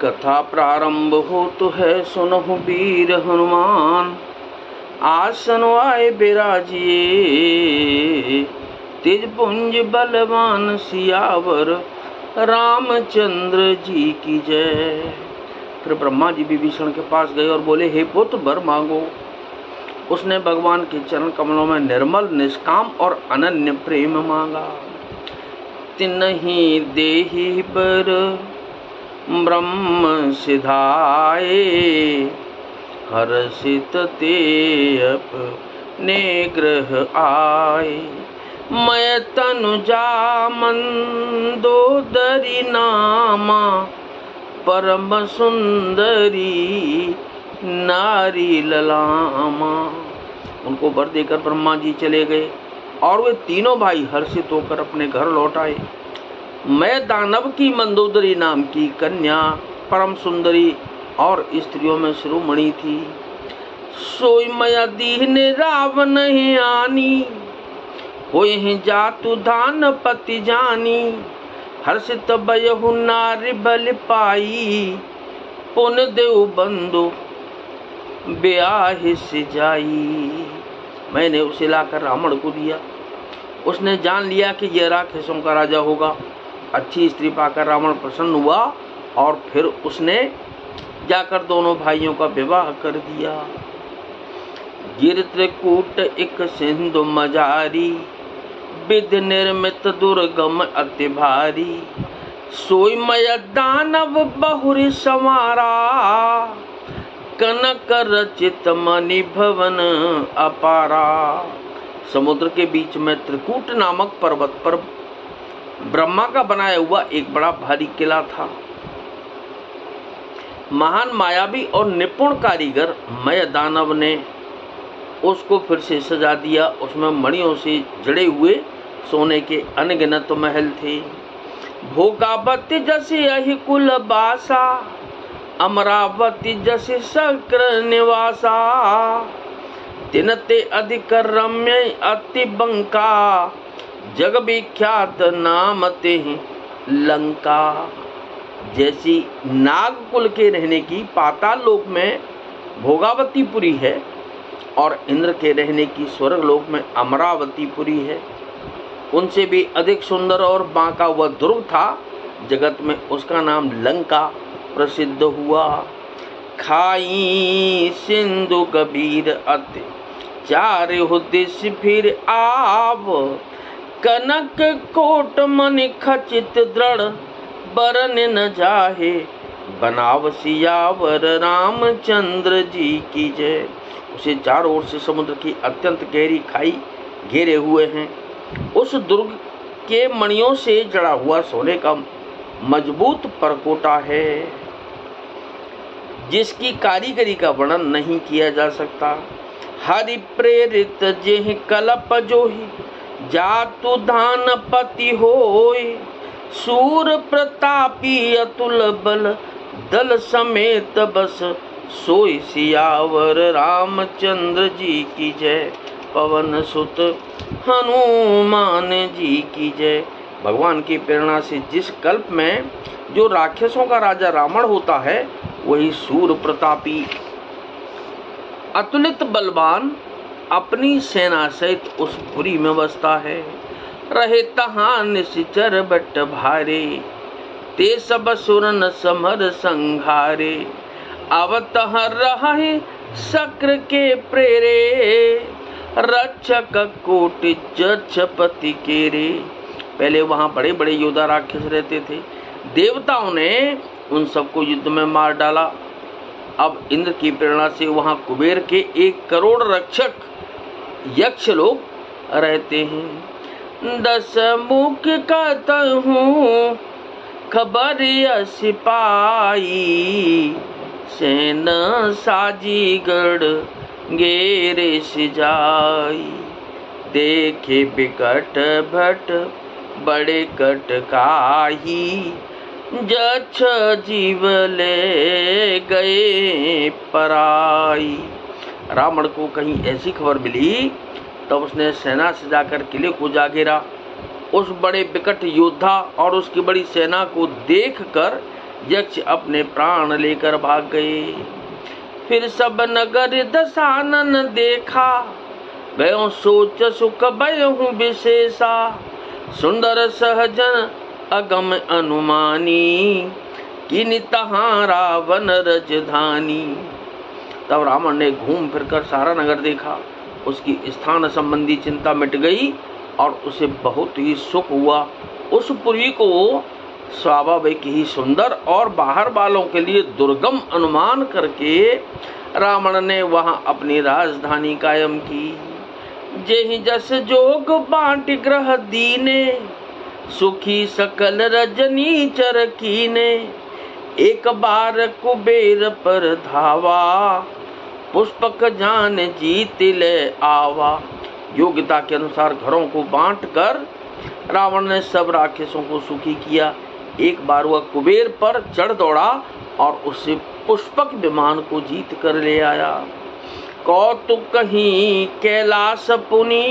कथा प्रारंभ हो तो है, सुनहु वीर हनुमान। आसन आए बिराजिए, तेज पुंज बलवान सियावर, रामचंद्र जी की जय। फिर ब्रह्मा जी विभीषण के पास गए और बोले, हे पुत्र वर मांगो। उसने भगवान के चरण कमलों में निर्मल निष्काम और अनन्य प्रेम मांगा। तिन्हि देहि बर ब्रह्म सिधाए, हर्षित ते अपने ग्रह आए। मैं तनुजा मंदोदरी नामा, परम सुंदरी नारी ललामा। उनको वर देकर ब्रह्मा जी चले गए और वे तीनों भाई हर्षित होकर अपने घर लौट आए। मैं दानव की मंदोदरी नाम की कन्या परम सुंदरी और स्त्रियों में शिरोमणि थी। सोई मया दीन रावण ही आनी, होय जातु धान पति जानी। हर्षित बयहु नारी बल पाई, पुन देव बंधु ब्याह से जाई। मैंने उसे लाकर रावण को दिया। उसने जान लिया कि यह राक्षसों का राजा होगा। अच्छी स्त्री पाकर रावण प्रसन्न हुआ और फिर उसने जाकर दोनों भाइयों का विवाह कर दिया। गिर त्रिकूट एक सिंधु मजारी, विधि निर्मित दुर्गम अति भारी। सोई मय दानव बहुरी संवारा, कनक रचित मणि भवन अपारा। समुद्र के बीच में त्रिकूट नामक पर्वत पर ब्रह्मा का बनाया हुआ एक बड़ा भारी किला था। महान मायावी और निपुण कारीगर मय दानव ने उसको फिर से सजा दिया। उसमें मणियों से जड़े हुए सोने के अनगिनत महल थे। भोगावती जैसे यही कुल बासा, अमरावती जैसे शक्र निवासा। तिनते अधिक रम्य अति बंका, जग विख्यात नाम ते लंका। जैसी नागकुल के रहने की पाताल लोक में भोगावतीपुरी है और इंद्र के रहने की स्वर्ग लोक में अमरावतीपुरी है, उनसे भी अधिक सुंदर और बांका वह दुर्ग था। जगत में उसका नाम लंका प्रसिद्ध हुआ। खाई सिंधु गंभीर अति चार उद्देश्य फिर आव, कनक कोट मणि खचित दृढ़ बरन न जाहे। बनाव सियावर रामचंद्र जी की जय। उसे चारों ओर से समुद्र की अत्यंत गहरी खाई घेरे हुए हैं। उस दुर्ग के मणियों से जड़ा हुआ सोने का मजबूत परकोटा है, जिसकी कारीगरी का वर्णन नहीं किया जा सकता। हरि प्रेरित जेहि कलप जोहि, जातु धान पति होय। सूर प्रतापी अतुल बल, दल समेत बस सोई। सियावर रामचंद्र जी की जय। पवन सुत हनुमान जी की जय। भगवान की प्रेरणा से जिस कल्प में जो राक्षसों का राजा रावण होता है, वही सूर प्रतापी अतुलित बलवान अपनी सेना सहित उस पुरी में बसता है। रहे तहां निश्चर बट भारे, ते सब सुर न समर संघारे। अवतह रहे शक्र के प्रेरे, रक्षक कोटि जक्षपति केरे। पहले वहां बड़े बड़े योद्धा राक्षस रहते थे। देवताओं ने उन सबको युद्ध में मार डाला। अब इंद्र की प्रेरणा से वहां कुबेर के 1 करोड़ रक्षक यक्ष लोग रहते हैं। 10 मुख कहूँ खबर सिपाही, सेना साजी गढ़ गेरे सिजाई। देखे बिकट भट बड़े कटकाही, जक्ष जीव ले गए पराई। रावण को कहीं ऐसी खबर मिली, तब उसने सेना से जाकर किले को जा घेरा। उस बड़े विकट योद्धा और उसकी बड़ी सेना को देखकर यक्ष अपने प्राण लेकर भाग गए। फिर सब नगर दशानन देखा, भयो सोच सुख भयहु विशेषा। सुंदर सहजन अगम अनुमानी, किनि तहाँ रावण राजधानी। तब रावण ने घूम फिरकर सारा नगर देखा, उसकी स्थान संबंधी चिंता मिट गई और उसे बहुत ही सुख हुआ। उस पुरी को स्वाभाविक ही सुंदर और बाहर वालों के लिए दुर्गम अनुमान करके रावण ने वहां अपनी राजधानी कायम की। जेहि जस जोग बांट ग्रह दीने, सुखी सकल रजनी चर कीने। एक बार कुबेर पर धावा, पुष्पक जान जीत ले आवा। योग्यता के अनुसार घरों को बांटकर रावण ने सब राक्षसों को सुखी किया। एक बार वह कुबेर पर चढ़ दौड़ा और उससे पुष्पक विमान को जीत कर ले आया। कौतुक कहीं कैलाश पुनी,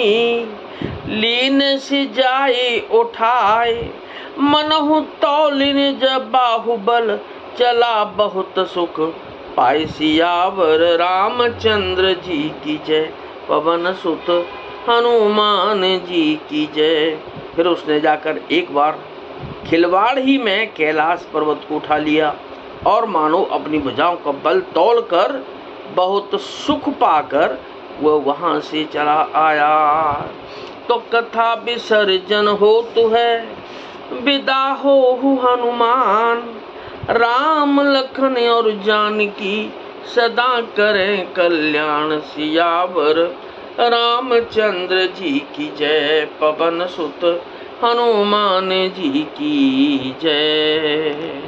लीन से जाए उठाए। मनहु तौलिन जब बाहुबल, चला बहुत सुख पाए सियावर। रामचंद्र जी की जय, पवन सुत हनुमान जी की जय। फिर उसने जाकर एक बार खिलवाड़ ही में कैलाश पर्वत को उठा लिया और मानो अपनी भुजाओं का बल तौलकर बहुत सुख पाकर वह वहां से चला आया। तो कथा विसर्जन हो तु है, विदा हो हनुमान। राम लखन और जानकी, सदा करें कल्याण। सियावर रामचंद्र जी की जय, पवन सुत हनुमान जी की जय।